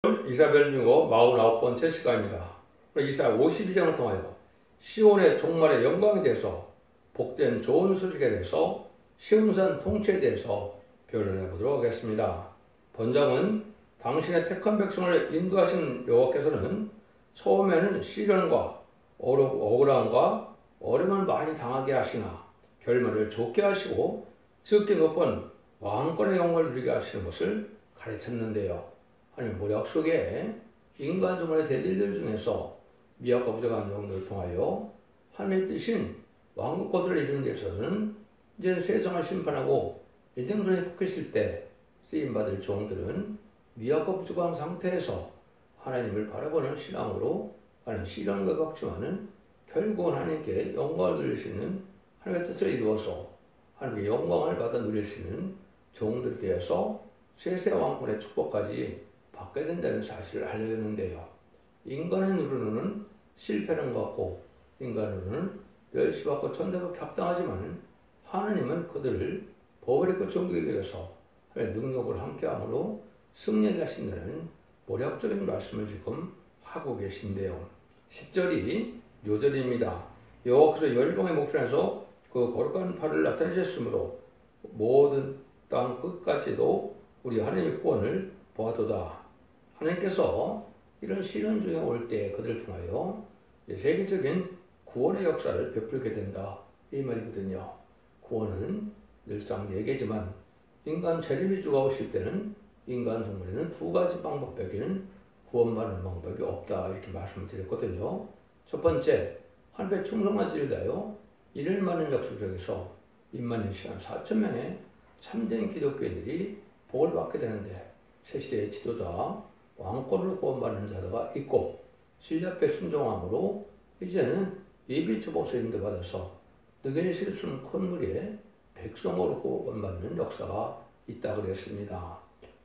이사벨 중어 49번째 시간입니다. 이사야 52장을 통하여 시온의 종말의 영광에 대해서, 복된 좋은 소식에 대해서, 시온산 통치에 대해서 변론해 보도록 하겠습니다. 본장은 당신의 택한 백성을 인도하신 여호와께서는 처음에는 시련과 억울함과 어려움을 많이 당하게 하시나 결말을 좋게 하시고 지극히 높은 왕권의 영광을 누리게 하시는 것을 가르쳤는데요. 하나님 모략 속에 인간 종말의 대들들 중에서 미약과 부족한 영들을 통하여 하나님의 뜻인 왕국권을 이루는 데 있어서는 이제 세상을 심판하고 인생을 회복하실 때 쓰임받을 종들은 미약과 부족한 상태에서 하나님을 바라보는 신앙으로 하는 시련과 겪지만은 결국은 하나님께 영광을 누릴 수 있는 하나님의 뜻을 이루어서 하나님의 영광을 받아 누릴 수 있는 종들에 대해서 세세 왕권의 축복까지 받게 된다는 사실을 알려졌는데요. 인간의 누르는 실패는 같고 인간으로는 멸시받고 천대받기 합당하지만 하나님은 그들을 버버리고 종교에 위해서 하나님의 능력을 함께함으로 승리하게 하신다는 모략적인 말씀을 지금 하고 계신데요. 10절이 요절입니다. 여호와께서 열방의 목전에서 그 거룩한 팔을 나타내셨으므로 모든 땅 끝까지도 우리 하나님의 구원을 보아도다. 하나님께서 이런 시련 중에 올 때 그들을 통하여 세계적인 구원의 역사를 베풀게 된다, 이 말이거든요. 구원은 늘상 4개지만 인간 재림의주가 오실 때는 인간 종말에는 2가지 방법 밖에는 구원받는 방법이 없다, 이렇게 말씀을 드렸거든요. 첫 번째, 하나님의 충성만 지르다요 이를 많은 역사 속에서 2만 시간 4,000명의 참된 기독교인들이 복을 받게 되는데, 새 시대의 지도자 왕권으로 구원받는 자가 있고 진리 앞에 순종함으로 이제는 예비주복서 인도받아서 능히 실수는 큰 무리에 백성으로 구원받는 역사가 있다고 그랬습니다.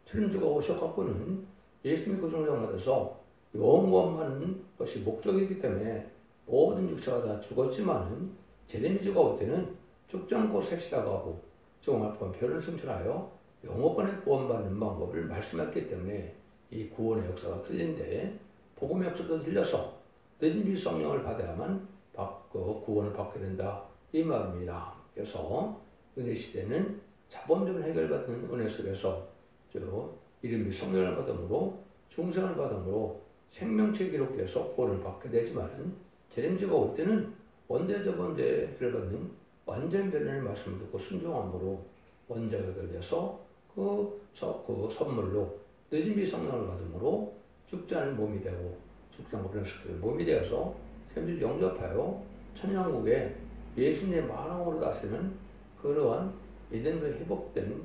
주님주가 오셔갖고는 예수 믿고 종령받아서 영원받는 것이 목적이기 때문에 모든 육체가 다 죽었지만은 재림주가 올 때는 죽지 않고 셋이다가고 정말 변을 승천하여 영원권에 구원받는 방법을 말씀했기 때문에 이 구원의 역사가 틀린데 복음의 역사도 틀려서 늦은 성령을 받아야만 구원을 받게 된다, 이 말입니다. 그래서 은혜 시대는 자본주의 해결받는 은혜 속에서 이름이 성령을 받음으로 중생을 받음으로 생명체 기록돼서 구원을 받게 되지만 재림주가 올 때는 원죄적 원죄 해결받는 완전 변론의 말씀을 듣고 순종함으로 원죄가 해결돼서 그 선물로 늦은 성령을 받음으로 죽지 않은 몸이 되고 죽지 않고 그런 식들 몸이 되어서 현재 영접하여 천년국에 예수님의 만왕으로 다스리는 그러한 이전으로 회복된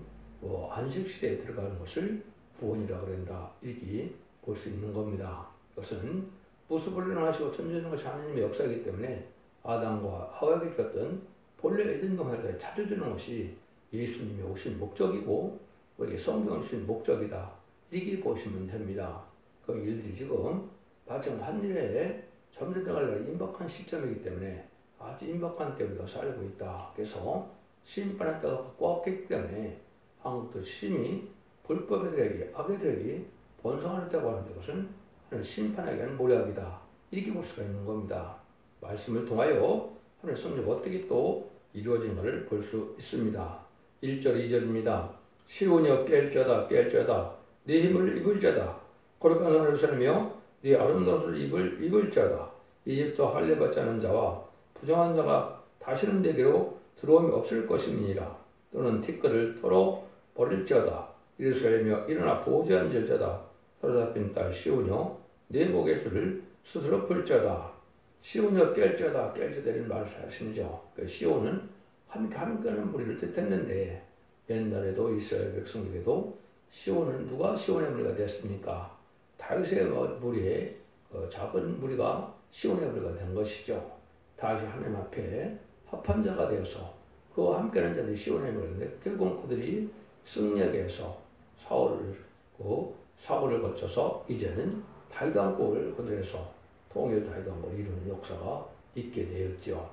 안식시대에 들어가는 것을 구원이라고 그런다, 이렇게 볼 수 있는 겁니다. 이것은 부수불능하시고 천재능하신 하나님의 역사이기 때문에 아담과 하와에게 주었던 본래 에덴 동산을 찾아주는 것이 예수님이 오신 목적이고 우리에게 성경을 주신 목적이다, 이렇게 보시면 됩니다. 그 일들이 지금 마침 한일에 점점 들어갈 임박한 시점이기 때문에 아주 임박한 때 우리가 살고 있다. 그래서 심판의 때가 꽉 왔기 때문에 한국도 심히 불법의 들에게 악의 들에게 번성하는 때가 하는 것은 하나님 심판에게 하는 모략이다, 이렇게 볼 수가 있는 겁니다. 말씀을 통하여 하나님 성령 어떻게 또 이루어진 것을 볼 수 있습니다. 1절 2절입니다. 시온이 깰 자다 네 힘을 입을 자다 거룩한 손을 쓰며 네 아름다운 옷을 입을 자다. 이집트 할례받지 않은 자와 부정한 자가 다시는 내게로 들어옴이 없을 것임이니라. 또는 티끌을 털어 버릴지어다. 예루살렘이여 일어나 보호자한 자다. 사로잡힌 딸 시온이여 내 목의 줄을 스스로 풀자다. 시온이여 깰 자다 이런 말을 하시죠. 그 시온은 함께하는 무리를 뜻했는데 옛날에도 이스라엘 백성에게도 시온은 누가 시온의 무리가 됐습니까? 다윗의 무리의 작은 무리가 시온의 무리가 된 것이죠. 다윗이 하나님 앞에 합한 자가 되어서 그와 함께하는 자들이 시온의 무리인데 결국 그들이 승리하게 해서 사울을 거쳐서 이제는 다윗 왕국을 건드려서 통일 다윗 왕국을 이루는 역사가 있게 되었죠.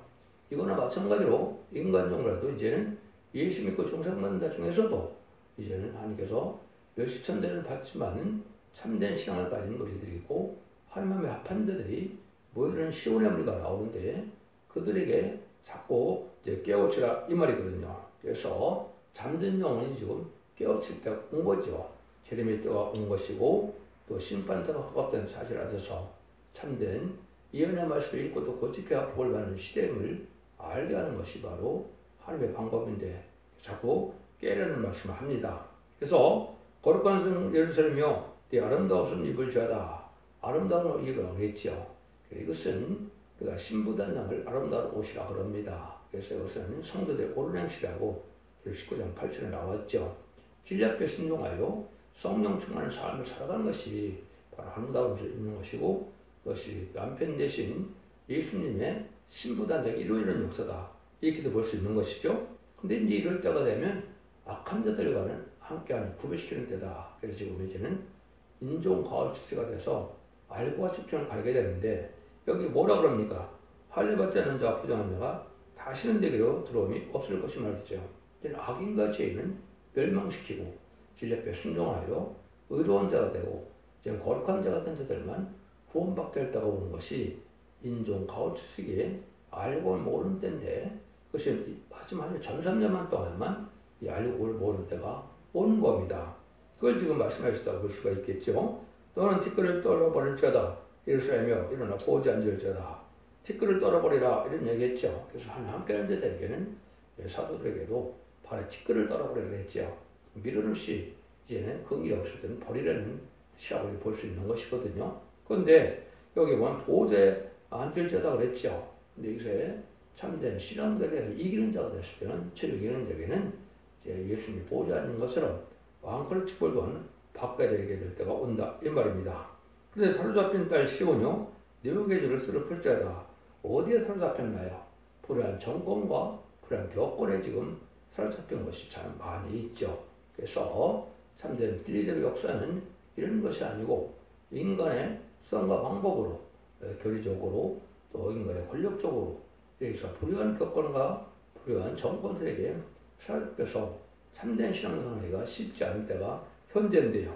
이거나 마찬가지로 인간 종말도 이제는 예수 믿고 중생받는 자 중에서도 이제는 하나님께서 몇시천대를 받지만 참된 신앙을 가진 우리들이고 하나님의 합한 자들이 모이는 시온의 무리가 나오는데 그들에게 자꾸 이제 깨우치라 이 말이거든요. 그래서 잠든 영혼이 지금 깨우칠 때가 온 거죠. 재림의 때가 온 것이고 또 심판 때가 가깝다는 사실을 알아서 참된 예언의 말씀을 읽고 또 거짓게 복을 받는 시대임을 알게 하는 것이 바로 하나님의 방법인데 자꾸 깨려는 말씀을 합니다. 그래서 거룩한 성 예루살렘이여 네 아름다운 옷을 입을지어다. 아름다운 옷을 입으라고 했죠. 이것은 우리가 신부단장을 아름다운 옷이라 그럽니다. 그래서 이것은 성도들의 옳은 행실이라고 19장 8절에 나왔죠. 진리 앞에 순종하여 성령 충만한 삶을 살아가는 것이 바로 아름다운 옷을 입는 것이고 그것이 남편 대신 예수님의 신부단장이 이루어지는 역사다. 이렇게도 볼 수 있는 것이죠. 근데 이제 이럴 때가 되면 악한 자들과는 함께하는 구별시키는 때다. 그래서 지금 이제는 인종 가을 추세가 돼서 알고와 집중을 가게 되는데 여기 뭐라 그럽니까? 할례받지 않는 자와 부정한 자가 다시는 내게로 들어옴이 없을 것이 말이죠. 이제는 악인과 죄인은 멸망시키고 진리 앞에 순종하여 의로운 자가 되고 이제 거룩한 자 같은 자들만 구원받게 할 때가 오는 것이 인종 가을 추세기에 알고 모르는 때인데 그것이 하지만 전삼년만 동안만 이 알고 모르는 때가 오는 겁니다. 그걸 지금 말씀하셨다고 볼 수가 있겠죠. 너는 티끌을 떨어버릴지어다. 예루살렘이여 일어나 고지 앉을지어다. 티끌을 떨어버리라 이런 얘기했죠. 그래서 함께하는 자들에게는 사도들에게도 발에 티끌을 떨어버리라 했죠. 미루는 시 이제는 긍일이 없을 때는 버리라는 뜻이라고 볼 수 있는 것이거든요. 그런데 여기 보면 보호자에 앉을지어다 그랬죠. 근데 여기서 참된 신앙들에 이기는 자가 됐을 때는 죄를 이기는 자에게는 이제 예수님이 보호자 아닌 것처럼 왕권의 축복을 또한 받게 되게 될 때가 온다 이 말입니다. 그런데 사로잡힌 딸 시온이요 네목의 줄을 쓰러 풀자다. 어디에 사로잡혔나요? 불의한 정권과 불의한 교권에 지금 사로잡힌 것이 참 많이 있죠. 그래서 참된 진리대로 역사는 이런 것이 아니고 인간의 수단과 방법으로 교리적으로 또 인간의 권력적으로 여기서 불의한 교권과 불의한 정권들에게 사로잡혀서 참된 신앙생활하기가 쉽지 않은 때가 현재인데요.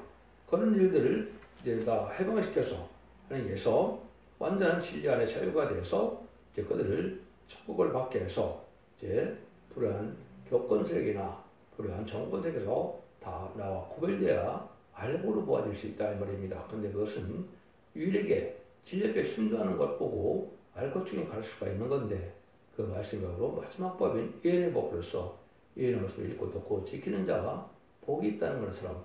그런 일들을 이제 다 해방시켜서 하나님께서 완전한 진리 안에 자유가 되어서 이제 그들을 축복을 받게 해서 이제 불의한 교권 세력이나 불의한 정권 세력에서 다 나와 구별되어야 알고로 보아질 수 있다 이 말입니다. 그런데 그것은 유일하게 진리 앞에 순종하는 것 보고 알고 중에 갈 수가 있는 건데 그 말씀으로 마지막 법인 예언의 법으로서 예언의 말씀을 읽고 듣고 지키는 자가 복이 있다는 것처럼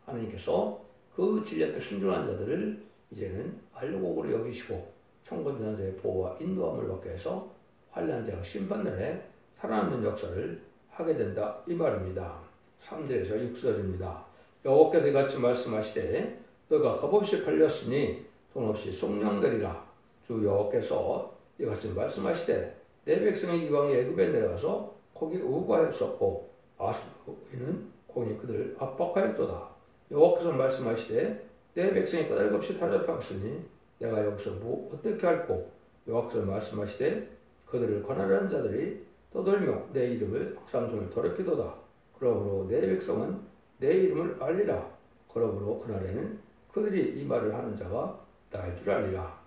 하나님께서 그 진리 앞에 순종한 자들을 이제는 알고로 여기시고 천군천사의 보호와 인도함을 받게 해서 환난 자가 심판날에 살아남는 역사를 하게 된다 이 말입니다. 3절에서 6절입니다. 여호와께서 이같이 말씀하시되 너가 값없이 팔렸으니 돈 없이 속량되리라. 주 여호와께서 이같이 말씀하시되 내 백성이 이왕 애굽에 내려가서 거기 우거하였었고 아수르는 공이 그들을 압박하였도다. 여호와께서 말씀하시되 내 백성이 까닭없이 사로잡혔으니 내가 여기서 뭐 어떻게 할꼬. 여호와께서 말씀하시되 그들을 권하려는 자들이 떠돌며 내 이름을 삼손을 더럽히도다. 그러므로 내 백성은 내 이름을 알리라. 그러므로 그날에는 그들이 이 말을 하는 자가 나일 줄 알리라.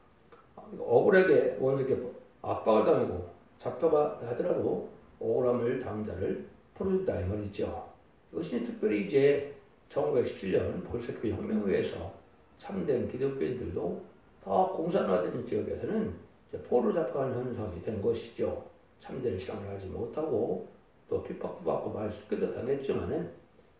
억울하게 원수에게 압박을 당하고 잡혀가 하더라도 억울함을 당한 자를 풀어준다 이 말이죠. 이것이 특별히 이제 1917년 볼셰비크 혁명에 의해서 참된 기독교인들도 다 공산화된 지역에서는 포로 잡혀가는 현상이 된 것이죠. 참된 신앙을 하지 못하고 또 핍박도 받고 많이 숙교도 당했지만은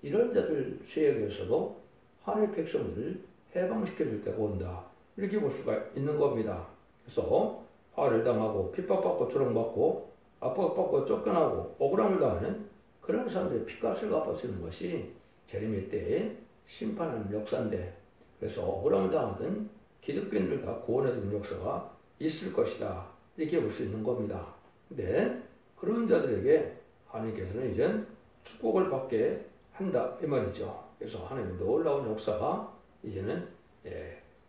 이런 자들 지역에서도 하나님의 백성들을 해방시켜줄 때가 온다. 이렇게 볼 수가 있는 겁니다. 그래서 화를 당하고 핍박받고 조롱받고 압박받고 쫓겨나고 억울함을 당하는 그런 사람들의 핏값을 갚아주는 것이 재림의 때에 심판하는 역사인데 그래서 억울함을 당하던 기독교인들 다 구원해주는 역사가 있을 것이다. 이렇게 볼 수 있는 겁니다. 근데 그런 자들에게 하나님께서는 이제 축복을 받게 한다 이 말이죠. 그래서 하나님의 놀라운 역사가 이제는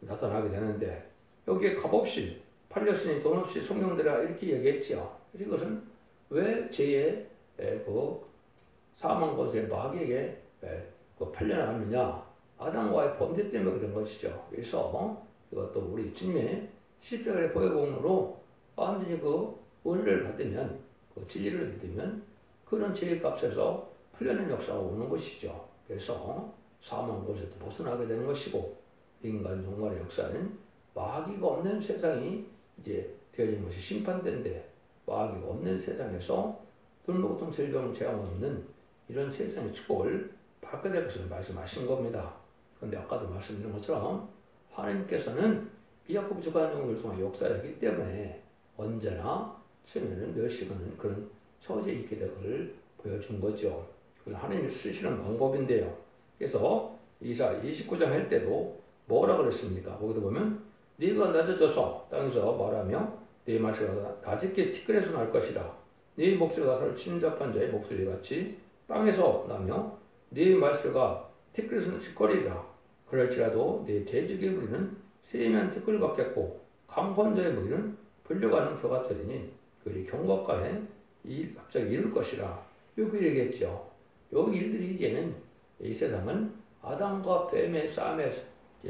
나타나게 되는데 여기에 값없이 팔렸으니 돈 없이 속량되라 이렇게 얘기했죠. 이것은 왜 죄의 그 사망 것의 마귀에게 팔려나갔느냐 아담과의 범죄 때문에 그런 것이죠. 그래서 이것도 우리 주님의 십자가의 보혈공으로 완전히 그 은혜를 받으면, 그 진리를 믿으면 그런 죄의 값에서 풀려낸 역사가 오는 것이죠. 그래서 사망 곳에도 벗어나게 되는 것이고, 인간 종말의 역사는 마귀가 없는 세상이 이제 되어진 것이 심판대인데, 마귀가 없는 세상에서 불모, 고통, 질병, 재앙 없는 이런 세상의 축복을 받게 될 것을 말씀하신 겁니다. 그런데 아까도 말씀드린 것처럼 하나님께서는 미약고 부족한 영혼을 통해 역사를 하기 때문에 언제나 처음에는 몇 시간은 그런 처지에 있게 될 것을 보여준 거죠. 그건 하나님이 쓰시는 방법인데요. 그래서 이사 29장 할 때도 뭐라 그랬습니까? 거기도 보면 네가 낮아져서 땅에서 말하며 네 말소리가 낮게 티끌에서 날 것이라. 네 목소리가 서로 친잡한 자의 목소리같이 땅에서 나며 네 말소리가 티끌에서 짓거리리라. 그럴지라도 네 대적의 무리는 세면 티끌 같겠고 강권자의 무리는 불려가는 표 같으리니 그들이 경각간에 갑자기 이룰 것이라. 이렇게 얘기했죠. 이 일들이 이제는 이 세상은 아담과 뱀의 싸움에,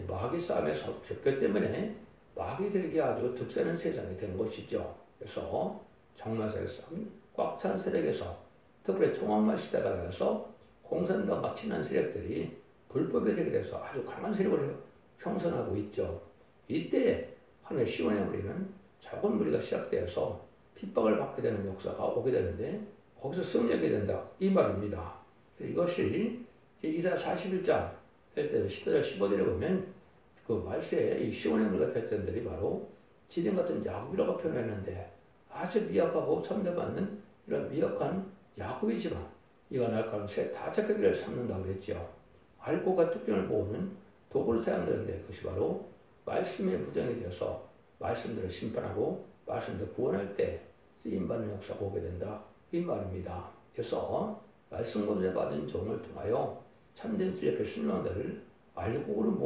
마귀 싸움에 졌기 때문에 마귀들에게 아주 득세는 세상이 된 것이죠. 그래서 정말세계 싸움, 꽉 찬 세력에서 특별히 통합만 시대가 되어서 공산당과 친한 세력들이 불법의 세계에서 아주 강한 세력을 형성하고 있죠. 이때 하나님의 시온의 무리는 작은 무리가 시작되어서 핍박을 받게 되는 역사가 오게 되는데 거기서 승리하게 된다. 이 말입니다. 이것이 이사 41장 할 때 14절 15절에 보면 그 말세에 이 시온의 무리가 될 자들이 바로 지령 같은 야곱이라고 표현했는데 아주 미약하고 천대받는 이런 미약한 야곱이지만 이가 날카로운 새 다자기를 삼는다고 그랬죠. 알고가 쭉전을 모으는 도구를 사용되는데 그것이 바로 말씀의 부정이 되어서 말씀들을 심판하고 말씀들을 구원할 때 쓰임받는 역사가 오게 된다. 이 말입니다. 그래서 말씀 권세 받은 종을 통하여 참된 주의 앞에 순종자를 알고는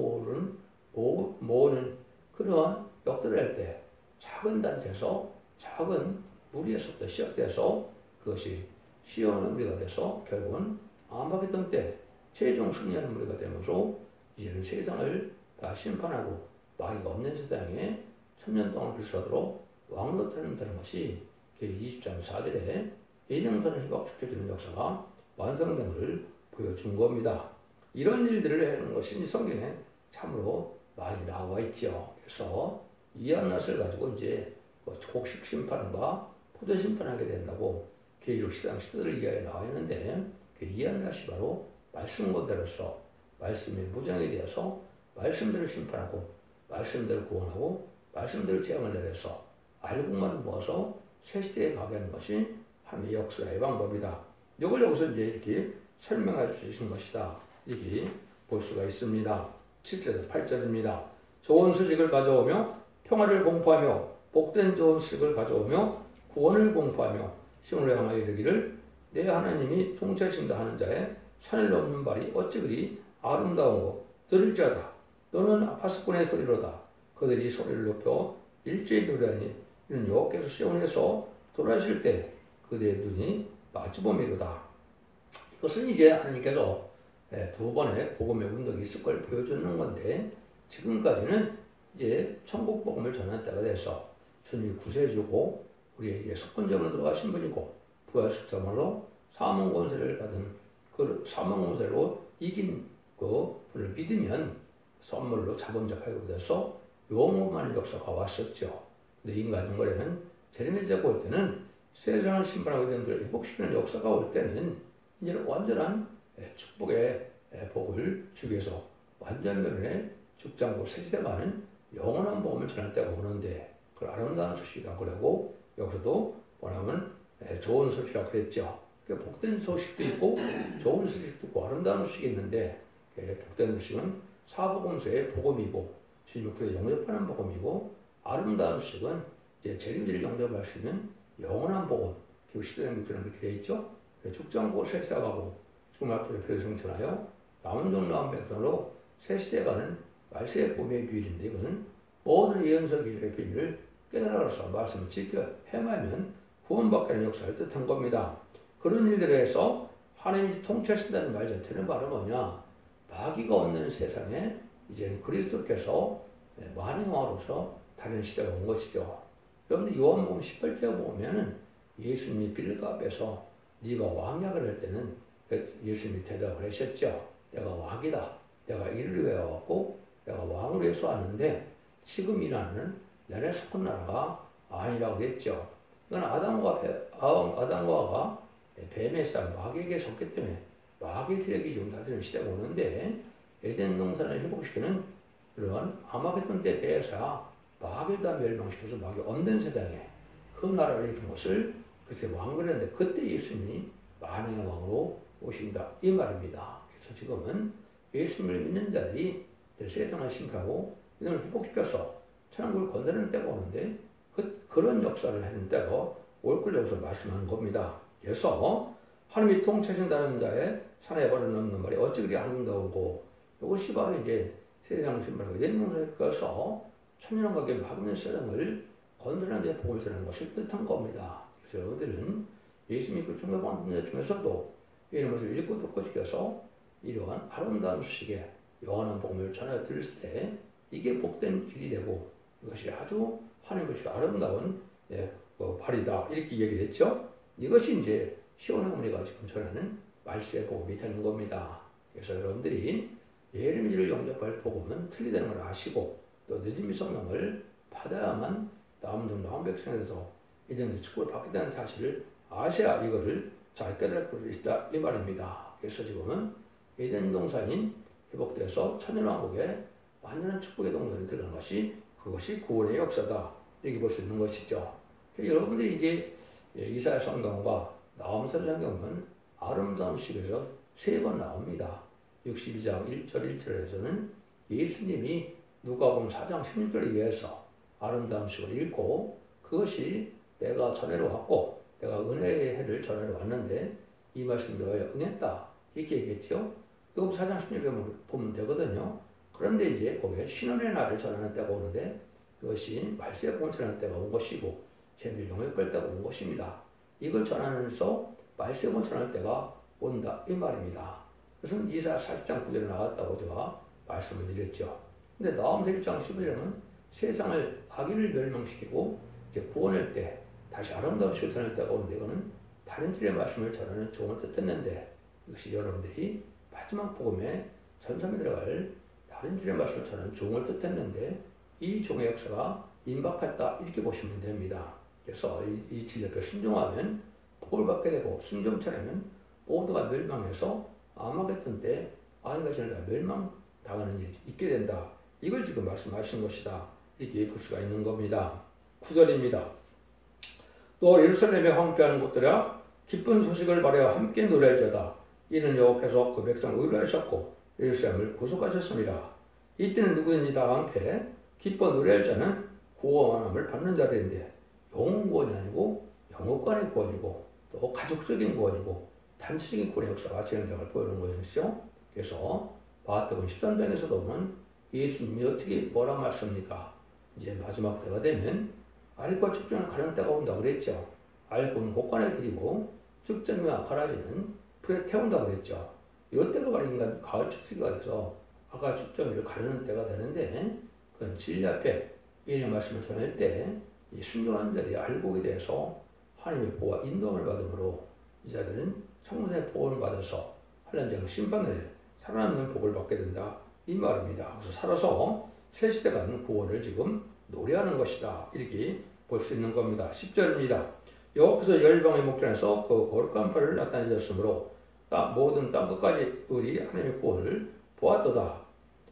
모으는 그러한 역도를 할 때 작은 단체에서 작은 무리에서부터 시작돼서 그것이 시온의 무리가 돼서 결국은 아마겟돈 때 최종 승리하는 무리가 되면서 이제는 세상을 다 심판하고 마귀가 없는 세상에 천년 동안 그리스도로 왕노릇한다는 것이 그 20장 4절에 인형선을 회복시켜주는 역사가 완성된 것을 보여준 겁니다. 이런 일들을 하는 것이 성경에 참으로 많이 나와 있죠. 그래서 이한낫을 가지고 이제 곡식 심판과 포도 심판하게 된다고 계시록 시장 시대를 이하에 나와 있는데 그 이한낫이 바로 말씀 그대로서 말씀의 무장에 대해서 말씀대로 심판하고 말씀대로 구원하고 말씀대로 재앙을 내려서 알곡만 모아서 새 시대에 가게 하는 것이 하나님의 역사의 방법이다. 이걸 여기서 이제 이렇게 설명해 주신 것이다. 이렇게 볼 수가 있습니다. 7절에서 8절입니다. 좋은 소식을 가져오며 평화를 공포하며 복된 좋은 소식을 가져오며 구원을 공포하며 시온을 향하여 이르기를 내 하나님이 통치하신다 하는 자의 산을 넘는 발이 어찌 그리 아름다운고 들을 자다. 너는 파수꾼의 소리로다. 그들이 소리를 높여 일제히 노래하니 이는 여호와께서 시온에서 돌아오실 때 그들의 눈이 마주보미로다. 이것은 이제 하나님께서 두 번의 복음의 운동이 있을 걸 보여주는 건데 지금까지는 이제 천국 복음을 전할 때가 돼서 주님이 구세주고 우리에게 석권점으로 들어가신 분이고 부활식점으로 사망 권세를 받은 그 사망 권세로 이긴 그 분을 믿으면 선물로 자본적하게 돼서 영원한 역사가 왔었죠. 근데 인간 정말에는 제레미야가 올 때는 세상을 심판하게 된 그를 회복시키는 역사가 올 때는 이제는 완전한 축복의 복을 주기 위해서 완전 면면의 죽장고 새시대가는 영원한 복음을 전할 때가 오는데 그걸 아름다운 소식이라고 그러고 여기서도 뭐냐면 좋은 소식이라고 그랬죠. 복된 소식도 있고 좋은 소식도 있고 아름다운 소식이 있는데 복된 소식은 사복음서의 복음이고 주님의 그에 영접하는 복음이고 아름다운 소식은 이제 재림들을 영접할 수 있는 영원한 복음 그리고 시대의 목표는 그렇게 되어 있죠. 죽장고 새시대가고 지금 앞으로 배송전하여 남은 종나온 백성으로 새 시대가는 말세의 복음의 비밀인데 이거는 모든 예언서 기술의 비밀을 깨달아서 말씀을 지켜 행하면 구원받게 하는 역사를 뜻한 겁니다. 그런 일들에 해서 하나님이 통치하신다는 말 자체는 바로 뭐냐? 마귀가 없는 세상에 이제는 그리스도께서 만왕의 왕으로서 다른 시대가 온 것이죠. 여러분들 요한복음 18장 보면은 예수님이 빌가 앞에서 네가 왕이야 그럴 때는 예수님이 대답을 하셨죠. 내가 왕이다. 내가 이를 외워갖고 내가 왕으로 해서 왔는데 지금 이 나라는 내내 속한 나라가 아니라고 그랬죠. 이건 아담과 하와가 뱀의 쌀 마귀에게 섰기 때문에 마귀의 세력이 지금 다스리는 시대가 오는데 에덴 동산을 회복시키는 그런 아마겟돈 때에 대해서 마귀를 다 멸망시켜서 마귀 없는 세상에 그 나라를 이룬 것을 글쎄 왕을 했는데 그때 예수님이 만왕의 왕으로 오신다 이 말입니다. 그래서 지금은 예수님을 믿는 자들이 세상을 심판하고 이들을 회복시켜서 천국을 건드리는 때가 오는데 그런 역사를 하는 때가 올 걸 여기서 말씀하는 겁니다. 그래서 하나님이 통치하신다는 자의 산에 버려놓는 말이 어찌 그리 아름다운고 이것이 바로 이제 세상 신발하고 에덴 동산에 가서 천년왕국의 마귀의 세상을 건드리는 데 복을 전하는 것을 뜻한 겁니다. 그래서 여러분들은 예수 믿고 충격받는 자 중에서도 이런 것을 읽고 듣고 지켜서 이러한 아름다운 소식에 영원한 복음을 전하여 들을 때 이게 복된 길이 되고 이것이 아주 하나님 것이 아름다운 발이다 이렇게 얘기를 했죠. 이것이 이제 시온의 어머니가 지금 전하는 말세의 복음이 되는 겁니다. 그래서 여러분들이 예레미야를 영접할 복음은 틀리다는 걸 아시고 또 늦은이 성령을 받아야만 남은 백성에 대해서 이런 축복을 받게 되는 사실을 아셔야 이거를 잘 깨달을 수 있다 이 말입니다. 그래서 지금은 에덴 동산인 회복돼서 천년왕국에 완전한 축복의 동산이 들어간 것이 그것이 구원의 역사다 이렇게 볼 수 있는 것이죠. 여러분들이 이제 이사야 성경과 나홈서 성경은 아름다운 시에서 3번 나옵니다. 62장 1절 1절에서는 예수님이 누가복음 4장 16절에 의해서 아름다운 식을 읽고 그것이 내가 전해로 왔고 내가 은혜의 해를 전해로 왔는데 이 말씀 너에 응했다 이렇게 얘기했죠. 누가복음 4장 16절에 보면 되거든요. 그런데 이제 거기에 신원의 날을 전하는 때가 오는데 그것이 말세의 복음을 전하는 때가 온 것이고 재미 영역할 때가 온 것입니다. 이걸 전하면서 말세의 복음을 전할 때가 온다 이 말입니다. 그래서 이사야 40장 9절에 나왔다고 제가 말씀을 드렸죠. 근데 나홈서 1장 15절에는 세상을 악인을 멸망시키고 이제 구원할 때 다시 아름다운 시를 전할 때가 오는데 이거는 다른 줄의 말씀을 전하는 종을 뜻했는데 이것이 여러분들이 마지막 복음에 전삼에 들어갈 다른 줄의 말씀을 전하는 종을 뜻했는데 이 종의 역사가 임박했다 이렇게 보시면 됩니다. 그래서 이 진리에 순종하면 복을 받게 되고 순종치 않으면 모두가 멸망해서 아마겟돈 때 아인가신을 다 멸망당하는 일이 있게 된다. 이걸 지금 말씀하신 것이다. 이렇게 볼 수가 있는 겁니다. 9절입니다. 또 예루살렘에 황폐하는 곳들아 기쁜 소식을 말하여 함께 노래할지어다. 이는 여호와께서 그 백성을 의뢰하셨고 예루살렘을 구속하셨습니다. 이때는 누구든지 다 함께 기뻐 노래할 자는 구원함을 받는 자들인데 영혼 구원이 아니고 영혼간의 구원이고 또 가족적인 구원이고 단체적인 구원의 역사가 진행됨을 보이는 것이죠. 그래서 마태복음 13장에서도 보면 예수님이 어떻게 뭐라 말씀합니까? 이제 마지막 때가 되면 알과 축전을 가르는 때가 온다고 그랬죠. 알은 곡간에 들이고 축전이와 가라지는 불에 태운다고 그랬죠. 이런 때가 바로 인간 가을 축식가 돼서 아까 축전을 가르는 때가 되는데 그런 진리 앞에 이의 말씀을 전할 때 이 순종한 자들이 알곡에 대해서 하나님의 보호와 인도함을 받음으로 이 자들은 성문의 보호를 받아서 한란장 심판을 살아남는 복을 받게 된다 이 말입니다. 그래서 살아서 새 시대가 하는 구원을 지금 노래하는 것이다 이렇게 볼 수 있는 겁니다. 10절입니다. 여호와께서 열방의 목전에서 그 거룩한 팔을 나타내셨으므로 모든 땅 끝까지 우리 하나님의 구원을 보았도다.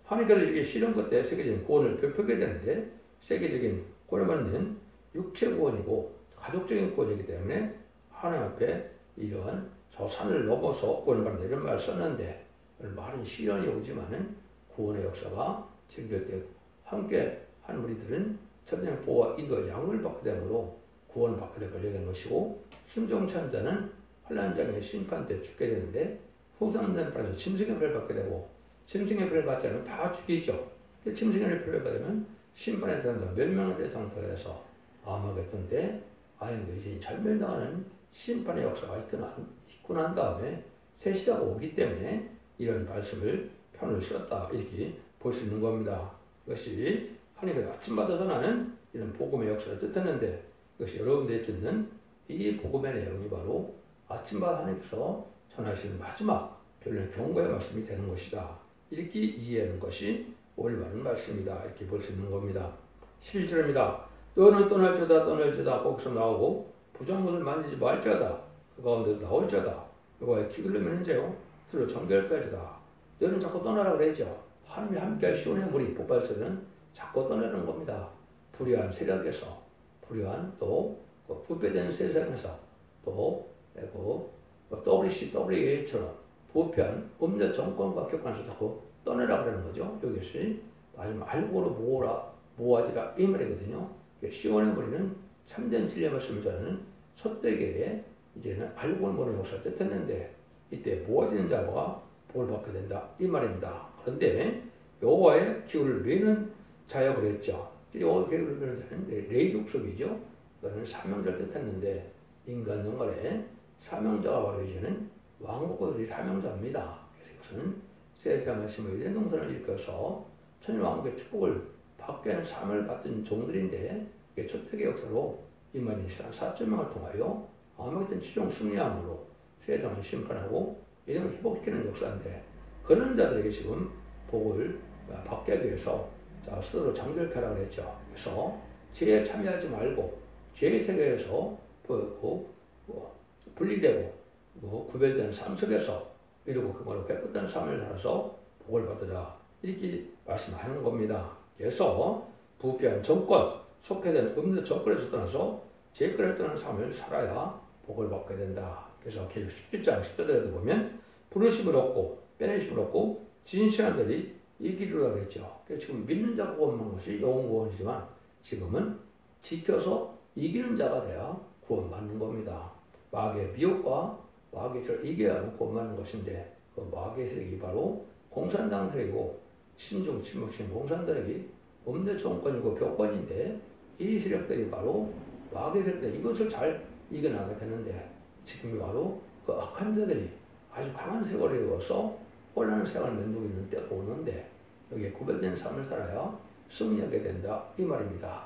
하나님께서 이렇게 실현 끝에 세계적인 구원을 펼치게 되는데 세계적인 구원을 받는 육체 구원이고 가족적인 구원이기 때문에 하나님 앞에 이러한 저 산을 넘어서 구원을 받는다 이런 말을 썼는데 많은 시련이 오지만은 구원의 역사가 진행될 때 함께 한 우리들은 천대의 보호와 인도의 양을 받게 되므로 구원을 받게 될 걸리게 된 것이고 순종한 자는 환난장의 심판 때 죽게 되는데 후상된 팔에서 짐승의 벌을 받게 되고 짐승의 벌을 받지 않으면 다 죽이죠. 짐승의 벌을 받으면 심판의 대상자 멸망의 대상자가 돼서 아마겟돈 때 아인도 이제 절멸당하는 심판의 역사가 있고 난 다음에 새 시대가 오기 때문에 이런 말씀을 편을 썼다 이렇게 볼 수 있는 겁니다. 이것이 하나님께서 아침마다 전하는 이런 복음의 역사를 뜻했는데 이것이 여러분들이 듣는 이 복음의 내용이 바로 아침마다 하나님께서 전하시는 마지막 별의 경고의 말씀이 되는 것이다. 이렇게 이해하는 것이 올바른 말씀이다. 이렇게 볼 수 있는 겁니다. 11절입니다. 너는 떠날지어다 거기서 나오고 부정못을 만지지 말지어다. 그 가운데 나올지어다. 여호와의 기울려면 현재요. 들어 정결까지다. 너는 자꾸 떠나라 그랬죠. 하나님이 함께할 시온의 물이 폭발처는 자꾸 떠나는 겁니다. 불의한 세력에서, 불의한 또 부패된 세상에서 또 WCWA처럼 부패한 음녀 정권과 격간에서 자꾸 떠내라 그러는 거죠. 이것이 마지막 알고로 모아지라 이 말이거든요. 시온의 무리는 참된 진리의 말씀을 전하는 첫대계에 이제는 알고 모르는 역사를 뜻했는데 이때 모아지는 자가 복을 받게 된다 이 말입니다. 그런데 여호와의 기울을 내는 자여 그랬죠. 여호와의 기울을 내는 자는 레이족속이죠. 그거는 사명자를 뜻했는데 인간 영혼에 사명자가 바로 이제는 왕국들이 사명자입니다. 그래서 이것은 세상 말씀의 유대 동선을 일깨워서 천일왕국의 축복을 받게 하는 삶을 받던 종들인데 이게 첫대계 역사로 이 말이 4.0을 통하여 아무튼 최종 승리함으로 세상을 심판하고 이름을 회복시키는 역사인데 그런 자들에게 지금 복을 받게 하기 위해서 스스로 정결케 하라고 그랬죠. 그래서 죄에 참여하지 말고 죄의 세계에서 분리되고 구별된 삶 속에서 이루고 그걸로 깨끗한 삶을 살아서 복을 받으라 이렇게 말씀하는 겁니다. 그래서 부패한 정권, 속해된 없는 정권에서 떠나서 죄권을 떠나는 삶을 살아야 복을 받게 된다. 그래서 계속 17장 10절에도 보면 부르심을 얻고 빼내심을 얻고 진실한 자들이 이기리라고 했죠. 그래서 지금 믿는 자가 구원받는 것이 영원 구원이지만 지금은 지켜서 이기는 자가 돼야 구원받는 겁니다. 마귀의 미혹과 마귀의 세력을 이겨야만 구원받는 것인데 그 마귀의 세력이 바로 공산당 세력이고 친중 친북신 공산당이 없는 정권이고 교권인데 이 세력들이 바로 마귀의 세력들 이것을 잘 이겨나가게 되는데 지금이 바로 그 악한 자들이 아주 강한 세력을 이루어서 혼란한 세상을 만들고 있는 때가 오는데 여기에 구별된 삶을 살아야 승리하게 된다 이 말입니다.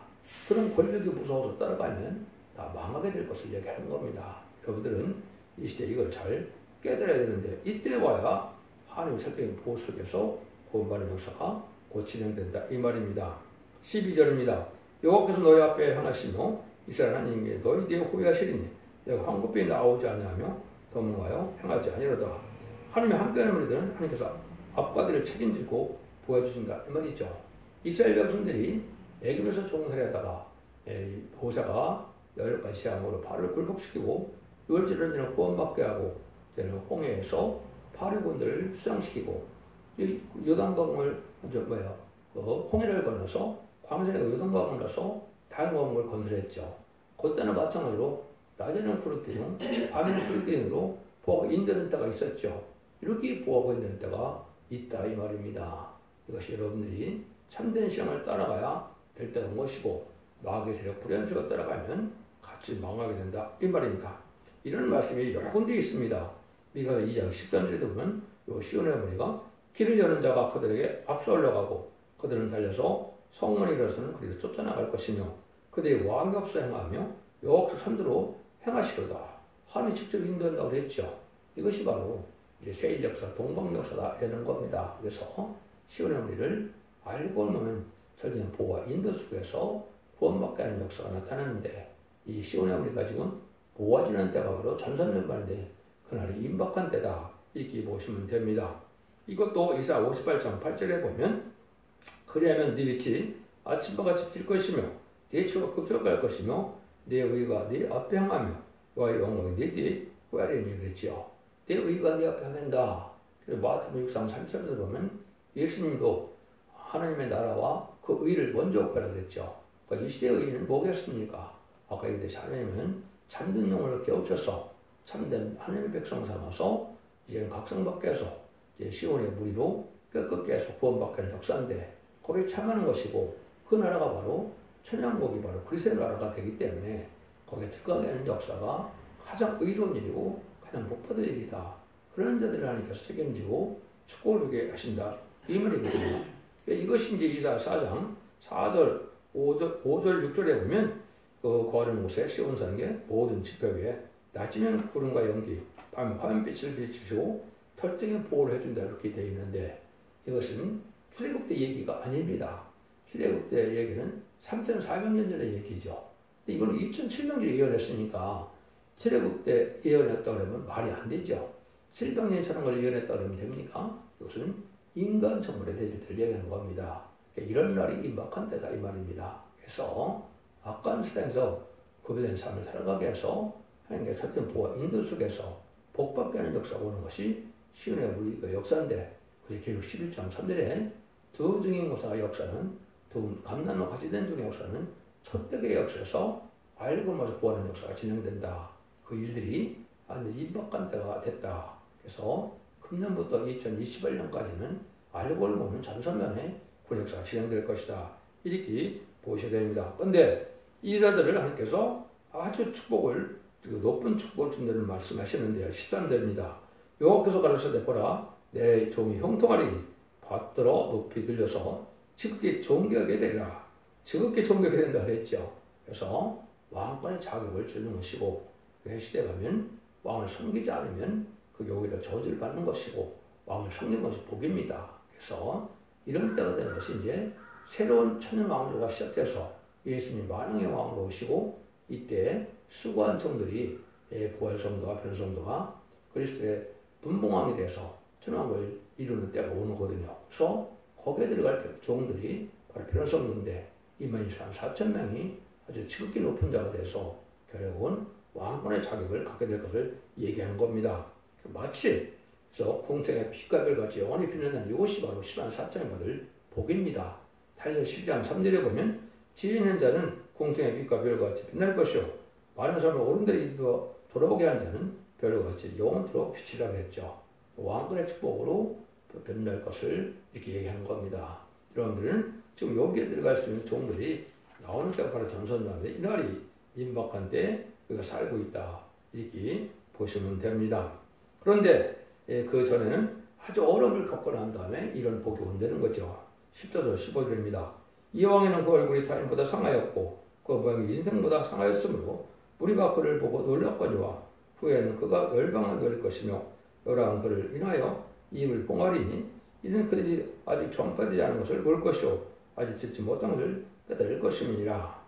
그런 권력이 무서워서 따라가면 다 망하게 될 것을 얘기하는 겁니다. 여러분들은 이 시대에 이걸 잘 깨달아야 되는데 이때 와야 하나님의 설정의 보호 속에서 구원받는 역사가 곧 진행된다 이 말입니다. 12절입니다. 여호와께서 너희 앞에 행하시며 이스라엘 하나님이 너희 뒤에 호위하시리니 내가 황급히 나오지 아니하며 도망하여 행하지 아니로다. 하나님의 함께하는 우리들은 하나님께서 앞과 뒤를 책임지고 보여주신다 이 말이죠. 이스라엘 백성들이 애굽에서 종살이하다가 모세가 10가지 재앙으로 바로를 굴복시키고 6월절은 구원받게 하고 홍해에서 파리군들을 수장시키고 요단강을 홍해를 건너서 광산에 요단강을 건너서 다양한 건드렸죠. 그때는 마찬가지로 낮에는 푸르티중 밤에는 푸르티중으로 보호하고 인도는 때가 있었죠. 이렇게 보호하고 있는 때가 있다 이 말입니다. 이것이 여러분들이 참된 신앙을 따라가야 될 때가 것이고 마귀의 세력 불연세가 따라가면 같이 망하게 된다 이 말입니다. 이런 말씀이 여러 군데 있습니다. 미가 2장 10절에 보면 시온의 어머니가 길을 여는 자가 그들에게 앞서 올라가고 그들은 달려서 성문에 이르러서는 그리로 쫓아나갈 것이며 그들이 왕이 없어 행하며 여호와께서 선두로 행하시로다. 하나님이 직접 인도한다고 그랬죠. 이것이 바로 이제 세일 역사, 동방 역사다 이런 겁니다. 그래서 시온의 어머니를 알고 보면 설계된 보호와 인도 속에서 구원받게 하는 역사가 나타나는데 이 시온의 어머니가 지금 모아지는 때가 바로 전선연말인데 그날이 임박한 때다 이렇게 보시면 됩니다. 이것도 이사 58장 8절에 보면 그리하면 네 빛이 아침과 같이 질 것이며 네 치가 급속할 것이며 네 의가 네 앞에 향하며 여호와의 영광이 네 뒤에 호야리니 그랬지요. 네 의가 네 앞에 향한다. 그래서 마태복음 6장 3절에 보면 예수님도 하나님의 나라와 그 의를 먼저 얻으라 그랬죠. 그러니까 이 시대의 의는 뭐겠습니까? 아까 얘기했듯이 하나님은 잠든 영혼을 깨우쳐서 참된 하나님의 백성 삼아서 이제는 각성받게 해서 이제 시온의 무리로 깨끗게 해서 구원받게 하는 역사인데 거기에 참하는 것이고 그 나라가 바로 천양국이 바로 그리스도의 나라가 되기 때문에 거기에 들어가게 하는 역사가 가장 의로운 일이고 가장 복받을 일이다. 그런 자들을 하나님께서 책임지고 축복을 주게 하신다. 이 말이거든요. 이것이 이제 이사야 4장 4절, 5절, 6절에 보면 그 거하는 곳에 시온산에 모든 지표 위에 낮이면 구름과 연기, 밤 화염빛을 비추시고 털등에 보호를 해준다 이렇게 되어 있는데 이것은 출애굽 때 얘기가 아닙니다. 출애굽 때 얘기는 3,400년 전의 얘기죠. 근데 이거는 2,700년 전에 예언했으니까 출애굽 때 예언했다 그러면 말이 안 되죠. 700년 전인 걸 예언했다 그러면 됩니까? 이것은 인간 정물에 대해서 얘기하는 겁니다. 이런 날이 임박한 때다 이 말입니다. 그래서 악한 세상에서 구별된 삶을 살아가게 해서 하나님께서 첫째 보호 인도 속에서 복받게 하는 역사가 오는 것이 시온의 우리 그 역사인데 그래서 기록 11장 3절에 두 증인모사의 역사는 두 감난로 같이 된 중의 역사는 첫대의 역사에서 알고 모서 구하는 역사가 진행된다. 그 일들이 임박한 때가 됐다. 그래서 금년부터 2028년까지는 알고 모르는 전선면에 구원 역사가 진행될 것이다. 이렇게 보셔야 됩니다. 그런데 이자들을 하나님께서 아주 축복을 높은 축복을 준다는 말씀하시는데요. 13절입니다. 여호와께서 가르쳐대 보라 내 종이 형통하리니 받들어 높이 들려서 지극히 존귀하게 되리라. 지극히 존귀하게 된다 그랬죠. 그래서 왕권의 자격을 주는 것이고 시대 가면 왕을 섬기지 않으면 그게 오히려 저주를 받는 것이고 왕을 섬기는 것이 복입니다. 그래서 이런 때가 되는 것이 이제 새로운 천년 왕조가 시작돼서 예수님 만왕의 왕으로 오시고 이때 수고한 종들이 부활 성도와 변 성도가 그리스도의 분봉왕이 돼서 천왕을 이루는 때가 오는 거거든요. 그래서 거기에 들어갈 종들이 바로 변 성도인데 22,400명이 아주 지극히 높은 자가 돼서 결국은 왕권의 자격을 갖게 될 것을 얘기한 겁니다. 마치 그래서 공생의 빛과 별같이 영원히 빛나는 이것이 바로 14,000명 받을 복입니다. 달려 10장 3절에 보면 지혜 있는 자는 공생의 빛과 별같이 빛날 것이요 많은 사람을 옳은 데로 돌아오게 한 자는 별같이 영원토록 빛이라 그랬죠. 왕권의 축복으로 변할 것을 이렇게 얘기한 겁니다. 여러분들은 지금 여기에 들어갈 수 있는 종들이 나오는 때가 바로 전선자인데 이날이 임박한 때 우리가 살고 있다. 이렇게 보시면 됩니다. 그런데 그 전에는 아주 어려움을 겪고 난 다음에 이런 복이 온다는 거죠. 10절 15절입니다. 이 왕에는 그 얼굴이 타인보다 상하였고 그 모양이 인생보다 상하였으므로 우리가 그를 보고 놀랐거니와 후에는 그가 열방을 될 것이며 여러 그를 인하여 입을 봉하리니 이는 그들이 아직 정파되지 않은 것을 볼 것이요 아직 듣지 못한 것을 깨달을 것임이니라.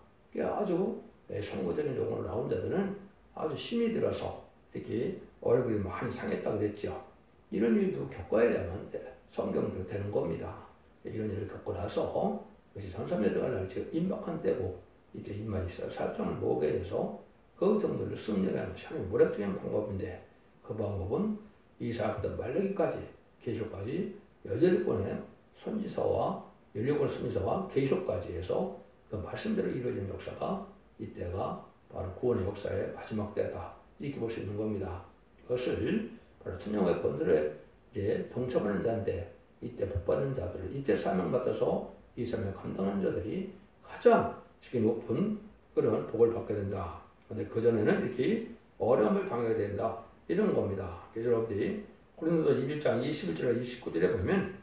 아주 성구적인 용어로 나온 자들은 아주 힘이 들어서 이렇게 얼굴이 많이 상했다고 그랬죠. 이런 일도 겪어야 되면 성경대로 되는 겁니다. 이런 일을 겪고 나서 그것이 전삼에 들어갈 날 지금 임박한 때고 이때 입만 있어요. 살점을 모으게 돼서 그 정도를 승리하게 하는 참 모략적인 방법인데 그 방법은 이사야부터 말라기까지 계시록까지 8권의 선지서와 16권 선지서와 계시록까지 해서 그 말씀대로 이루어진 역사가 이때가 바로 구원의 역사의 마지막 때다. 이렇게 볼 수 있는 겁니다. 이것을 바로 천년의 권들에 이제 동참하는 자인데 이때 복받는 자들, 이때 사명받아서 이 사명을 감당하는 자들이 가장 지기 높은 그런 복을 받게 된다. 그런데 그전에는 이렇게 어려움을 당하게 된다. 이런 겁니다. 그래서 여러분들이 고린도서 1장 21절과 29절에 보면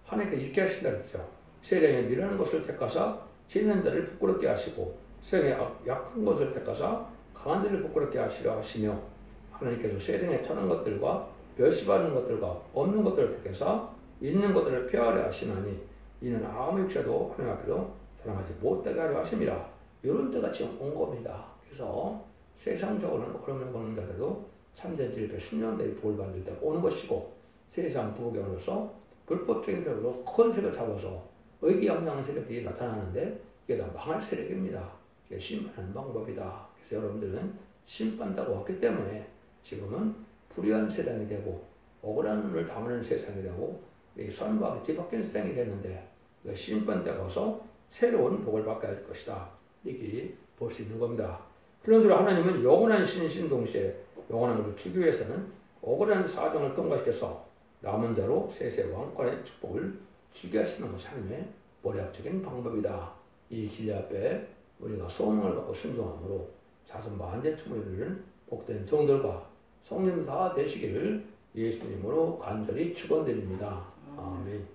하나님께서 이렇게 하신다 그랬죠. 세상에 미련한 것을 택하사 지는 자를 부끄럽게 하시고 세상에 약한 것을 택하사 강한 자를 부끄럽게 하시려 하시며 하나님께서 세상에 천한 것들과 멸시받는 것들과 없는 것들을 택해서 있는 것들을 폐하려 하시나니 이는 아무 육체도 하나님 앞에서 자랑하지 못하게 하려 하심이라. 이런 때가 지금 온 겁니다. 그래서 세상적으로는 어려움을 보는 자들도 참된 질병 10년대의 복을 받을 때가 오는 것이고 세상 부경으로서 불법적인 세력으로 큰 세력을 잡아서 의기양양한 세력들이 나타나는데 이게 다 망할 세력입니다. 이게 심판하는 방법이다. 그래서 여러분들은 심판다고 왔기 때문에 지금은 불의한 세상이 되고 억울한 눈을 담는 세상이 되고 선과 악이 뒤바뀌는 세상이 되는데 심판 때가 와서 새로운 복을 받게 할 것이다. 이렇게 볼 수 있는 겁니다. 그런대로 하나님은 영원한 신이신 동시에 영원한 것을 주기 위해서는 억울한 사정을 통과시켜서 남은 자로 세세 왕권의 축복을 주게 하시는 것이 하나님의 모략적인 방법이다. 이 진리 앞에 우리가 소망을 갖고 순종함으로 자손 만대춤을 이루는 복된 종들과 성님 다 되시기를 예수님으로 간절히 축원드립니다. 아멘.